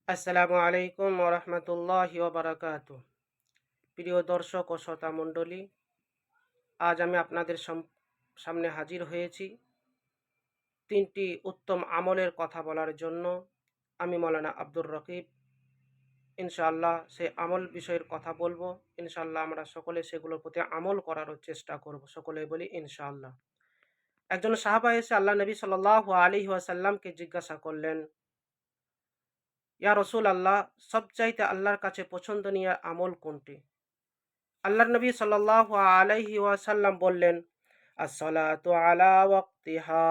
আসসালামু আলাইকুম ওরহমতুল্লাহি ওবারাকাতু। প্রিয় দর্শক ও শ্রোতা মণ্ডলী, আজ আমি আপনাদের সামনে হাজির হয়েছি তিনটি উত্তম আমলের কথা বলার জন্য। আমি মৌলানা আব্দুর রকিব। ইনশাআল্লাহ সেই আমল বিষয়ের কথা বলবো। ইনশাআল্লাহ আমরা সকলে সেগুলোর প্রতি আমল করারও চেষ্টা করব। সকলে বলি ইনশাআল্লাহ। একজন সাহাবা এসে আল্লাহ নবী সাল্লাল্লাহু আলাইহি ওয়াসাল্লামকে জিজ্ঞাসা করলেন, ইয়া রসুল আল্লাহ, সবচাইতে আল্লাহর কাছে পছন্দনীয় আমল কোনটি? আল্লাহর নবী সাল্লাল্লাহু আলাইহি ওয়াসাল্লাম বললেন, আসসালাতু আলা ওয়াক্তিহা,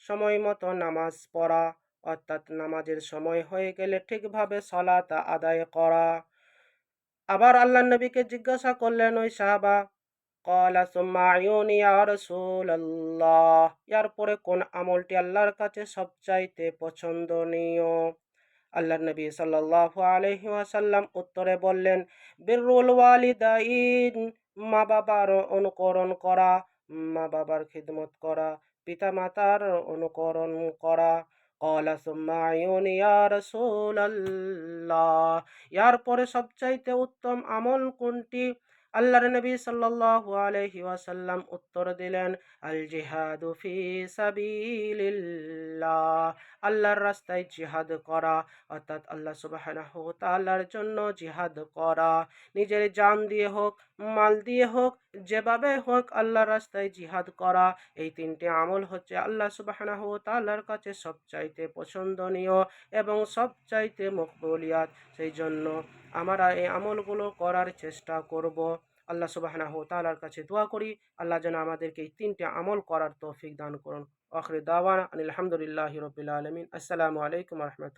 সময় মতো নামাজ পড়া, অর্থাৎ নামাজের সময় হয়ে গেলে ঠিকভাবে সালাত আদায় করা। আবার আল্লাহর নবীকে জিজ্ঞাসা করলেন ওই সাহাবা, ক্বালা সুম্মা আয়ুনি ইয়া রাসূলাল্লাহ, এর পরে কোন আমলটি আল্লাহর কাছে সবচাইতে পছন্দনীয়? আল্লাহর নবী সাল্লাল্লাহু আলাইহি ওয়াসাল্লাম উত্তরে বললেন, বিররুল ওয়ালিদাইন, মা বাবার অনুকরণ করা, মা বাবার খিদমত করা, পিতা মাতার অনুকরণ করা। ক্বালা সুম্মা আয়ুনি ইয়া রাসূলাল্লাহ, ইয়ার পরে সবচাইতে উত্তম আমল কোনটি? আল্লাহর নবী সাল্লাল্লাহু আলাইহি ওয়াসাল্লাম উত্তর দিলেন, আল জিহাদু ফি সাবিলিল্লাহ, আল্লাহর রাস্তায় জিহাদ করা, অর্থাৎ আল্লাহ সুবহানাহু ওয়া তাআলার জন্য জিহাদ করা। নিজের জান দিয়ে হোক, মাল দিয়ে হোক, যেভাবে হোক আল্লাহর রাস্তায় জিহাদ করা। এই তিনটি আমল হচ্ছে আল্লাহ সুবহানাহু ওয়া তাআলার কাছে সবচাইতে পছন্দনীয় এবং সবচাইতে মকবুলিয়াত। সেই জন্য আমরা এই আমলগুলো করার চেষ্টা করব। আল্লাহ সুবহানাহু ওয়া তাআলার কাছে দোয়া করি, আল্লাহ যেন আমাদেরকে এই তিনটি আমল করার তৌফিক দান করুন। আখির দাওয়ানা আনিল হামদুলিল্লাহি রাব্বিল আলামিন। আসসালামু আলাইকুম ওয়া রাহমাতুল্লাহ।